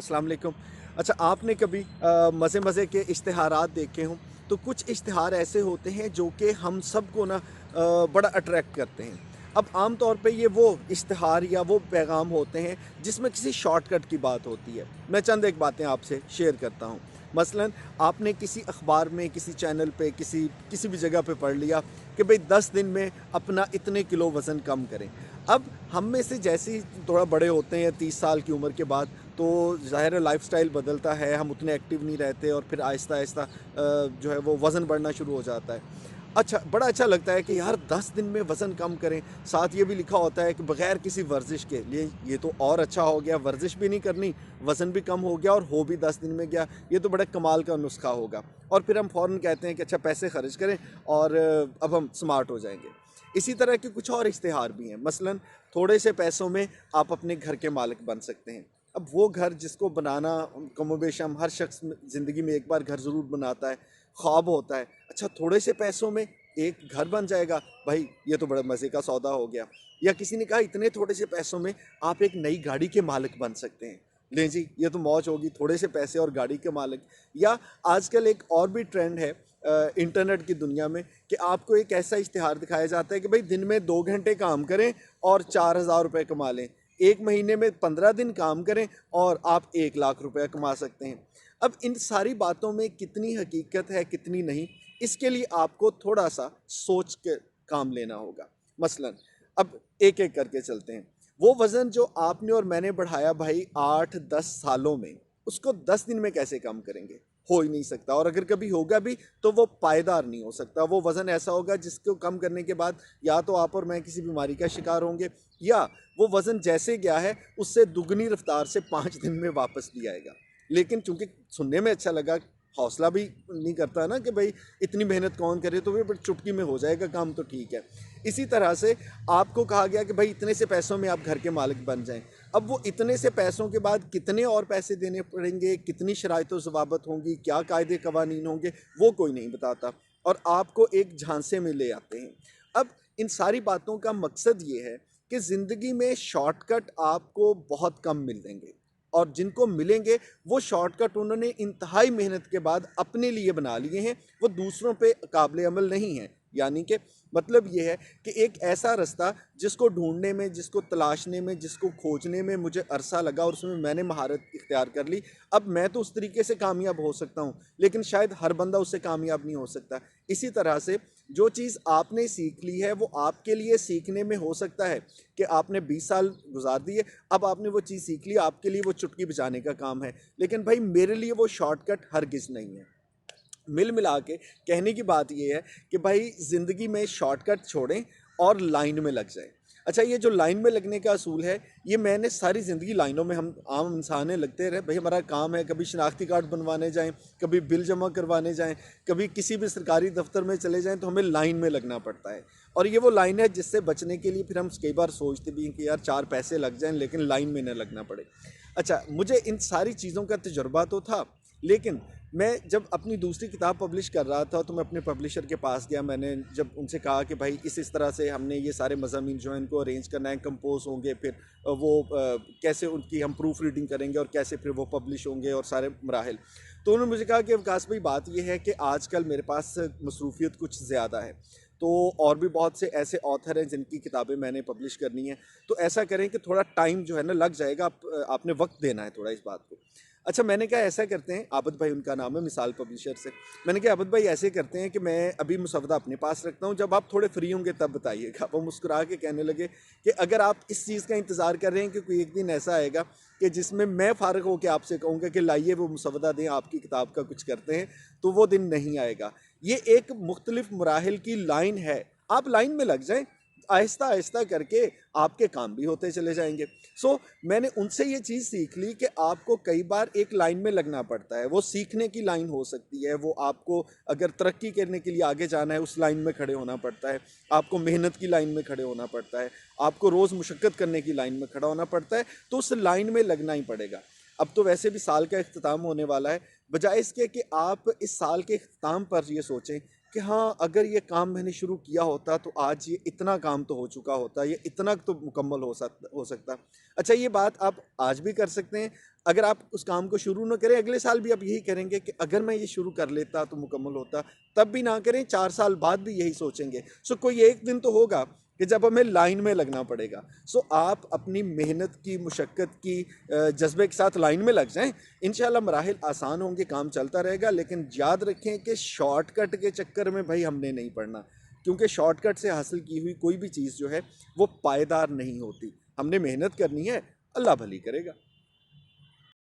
अस्सलाम वालेकुम। अच्छा, आपने कभी मज़े-मज़े के इश्तिहारात देखे हों, तो कुछ इश्तिहार ऐसे होते हैं जो कि हम सबको ना बड़ा अट्रैक्ट करते हैं। अब आम तौर पे ये वो इश्तिहार या वो पैगाम होते हैं जिसमें किसी शॉर्टकट की बात होती है। मैं चंद एक बातें आपसे शेयर करता हूँ। मसलन आपने किसी अख़बार में, किसी चैनल पे, किसी किसी भी जगह पे पढ़ लिया कि भई 10 दिन में अपना इतने किलो वज़न कम करें। अब हम में से जैसे ही थोड़ा बड़े होते हैं 30 साल की उम्र के बाद, तो ज़ाहिर है लाइफ़स्टाइल बदलता है, हम उतने एक्टिव नहीं रहते और फिर आहिस्ता-आहिस्ता जो है वो वज़न बढ़ना शुरू हो जाता है। अच्छा, बड़ा अच्छा लगता है कि यार 10 दिन में वज़न कम करें, साथ ये भी लिखा होता है कि बगैर किसी वर्जिश के लिए, ये तो और अच्छा हो गया, वर्जिश भी नहीं करनी, वज़न भी कम हो गया और हो भी 10 दिन में गया, ये तो बड़ा कमाल का नुस्खा होगा। और फिर हम फ़ौरन कहते हैं कि अच्छा पैसे खर्च करें और अब हम स्मार्ट हो जाएँगे। इसी तरह के कुछ और इश्तिहार भी हैं, मसलन थोड़े से पैसों में आप अपने घर के मालिक बन सकते हैं। अब वो घर जिसको बनाना कमोबेश हर शख्स ज़िंदगी में एक बार घर ज़रूर बनाता है, ख्वाब होता है। अच्छा, थोड़े से पैसों में एक घर बन जाएगा, भाई ये तो बड़ा मज़े का सौदा हो गया। या किसी ने कहा इतने थोड़े से पैसों में आप एक नई गाड़ी के मालिक बन सकते हैं। लें जी, ये तो मौज होगी, थोड़े से पैसे और गाड़ी के मालिक। या आजकल एक और भी ट्रेंड है इंटरनेट की दुनिया में कि आपको एक ऐसा इश्तिहार दिखाया जाता है कि भाई दिन में 2 घंटे काम करें और 4,000 रुपये कमा लें। 1 महीने में 15 दिन काम करें और आप 1 लाख रुपया कमा सकते हैं। अब इन सारी बातों में कितनी हकीकत है, कितनी नहीं, इसके लिए आपको थोड़ा-सा सोच के काम लेना होगा। मसलन अब एक-एक करके चलते हैं। वो वज़न जो आपने और मैंने बढ़ाया भाई 8-10 सालों में, उसको 10 दिन में कैसे कम करेंगे? हो ही नहीं सकता, और अगर कभी होगा भी तो वो पायदार नहीं हो सकता। वो वज़न ऐसा होगा जिसको कम करने के बाद या तो आप और मैं किसी बीमारी का शिकार होंगे, या वो वज़न जैसे गया है उससे दुगनी रफ्तार से 5 दिन में वापस भी आएगा। लेकिन चूंकि सुनने में अच्छा लगा, हौसला भी नहीं करता ना कि भाई इतनी मेहनत कौन करे, तो फिर चुटकी में हो जाएगा काम, तो ठीक है। इसी तरह से आपको कहा गया कि भाई इतने से पैसों में आप घर के मालिक बन जाएं। अब वो इतने से पैसों के बाद कितने और पैसे देने पड़ेंगे, कितनी शराइत व ज़वाबत होंगी, क्या कायदे कवानीन होंगे, वो कोई नहीं बताता, और आपको एक झांसे में ले आते हैं। अब इन सारी बातों का मकसद ये है कि ज़िंदगी में शॉर्टकट आपको बहुत कम मिलेंगे, और जिनको मिलेंगे वो शॉर्टकट उन्होंने इंतहाई मेहनत के बाद अपने लिए बना लिए हैं, वो दूसरों पे काबिल अमल नहीं है। यानी कि मतलब ये है कि एक ऐसा रास्ता जिसको ढूंढने में, जिसको तलाशने में, जिसको खोजने में मुझे अरसा लगा और उसमें मैंने महारत इख्तियार कर ली, अब मैं तो उस तरीके से कामयाब हो सकता हूँ, लेकिन शायद हर बंदा उससे कामयाब नहीं हो सकता। इसी तरह से जो चीज़ आपने सीख ली है वो आपके लिए सीखने में हो सकता है कि आपने 20 साल गुजार दिए, अब आपने वो चीज़ सीख ली, आपके लिए वो चुटकी बजाने का काम है, लेकिन भाई मेरे लिए वो शॉर्टकट हरगिज़ नहीं है। मिल मिला के कहने की बात ये है कि भाई ज़िंदगी में शॉर्टकट छोड़ें और लाइन में लग जाएं। अच्छा, ये जो लाइन में लगने का असूल है, ये मैंने सारी ज़िंदगी लाइनों में, हम आम इंसान हैं, लगते रहे भाई, हमारा काम है, कभी शनाख्ती कार्ड बनवाने जाएं, कभी बिल जमा करवाने जाएं, कभी किसी भी सरकारी दफ्तर में चले जाएं, तो हमें लाइन में लगना पड़ता है। और ये वो लाइन है जिससे बचने के लिए फिर हम कई बार सोचते भी हैं कि यार 4 पैसे लग जाएं लेकिन लाइन में न लगना पड़े। अच्छा, मुझे इन सारी चीज़ों का तजुर्बा तो था, लेकिन मैं जब अपनी दूसरी किताब पब्लिश कर रहा था तो मैं अपने पब्लिशर के पास गया। मैंने जब उनसे कहा कि भाई इस तरह से हमने ये सारे मज़ामीन जो हैं इनको अरेंज करना है, कंपोज होंगे, फिर वो कैसे उनकी हम प्रूफ रीडिंग करेंगे और कैसे फिर वो पब्लिश होंगे और सारे मराहल। तो उन्होंने मुझे कहा कि विकास भाई, बात ये है कि आजकल मेरे पास मसरूफियत कुछ ज़्यादा है, तो और भी बहुत से ऐसे ऑथर हैं जिनकी किताबें मैंने पब्लिश करनी है, तो ऐसा करें कि थोड़ा टाइम जो है ना लग जाएगा, आपने वक्त देना है थोड़ा इस बात को। अच्छा, मैंने कहा ऐसा करते हैं, आबद भाई उनका नाम है, मिसाल पब्लिशर से। मैंने कहा आबद भाई ऐसे करते हैं कि मैं अभी मुसवदा अपने पास रखता हूँ, जब आप थोड़े फ्री होंगे तब बताइएगा। वो मुस्कुरा के कहने लगे कि अगर आप इस चीज़ का इंतज़ार कर रहे हैं कि कोई एक दिन ऐसा आएगा कि जिसमें मैं फ़ारिग होकर आपसे कहूँगा कि लाइए वो मुसवदा दें, आपकी किताब का कुछ करते हैं, तो वो दिन नहीं आएगा। ये एक मुख्तलिफ मराहिल की लाइन है, आप लाइन में लग जाएं, आहिस्ता आहिस्ता करके आपके काम भी होते चले जाएंगे। सो मैंने उनसे ये चीज़ सीख ली कि आपको कई बार एक लाइन में लगना पड़ता है। वो सीखने की लाइन हो सकती है, वो आपको अगर तरक्की करने के लिए आगे जाना है उस लाइन में खड़े होना पड़ता है, आपको मेहनत की लाइन में खड़े होना पड़ता है, आपको रोज़ मुशक्क़त करने की लाइन में खड़ा होना पड़ता है, तो उस लाइन में लगना ही पड़ेगा। अब तो वैसे भी साल का इख्तिताम होने वाला है, बजाय इसके कि आप इस साल के इख्तिताम पर ये सोचें कि हाँ, अगर ये काम मैंने शुरू किया होता तो आज ये इतना काम तो हो चुका होता, ये इतना तो मुकम्मल हो सकता। अच्छा, ये बात आप आज भी कर सकते हैं। अगर आप उस काम को शुरू ना करें, अगले साल भी आप यही करेंगे कि अगर मैं ये शुरू कर लेता तो मुकम्मल होता। तब भी ना करें, 4 साल बाद भी यही सोचेंगे। सो कोई एक दिन तो होगा कि जब हमें लाइन में लगना पड़ेगा। सो आप अपनी मेहनत की, मुशक्क़त की, जज़्बे के साथ लाइन में लग जाएँ। इंशाल्लाह मराहिल आसान होंगे, काम चलता रहेगा। लेकिन याद रखें कि शॉर्टकट के चक्कर में भाई हमने नहीं पड़ना, क्योंकि शॉर्टकट से हासिल की हुई कोई भी चीज़ जो है वो पायदार नहीं होती। हमने मेहनत करनी है, अल्लाह भली करेगा।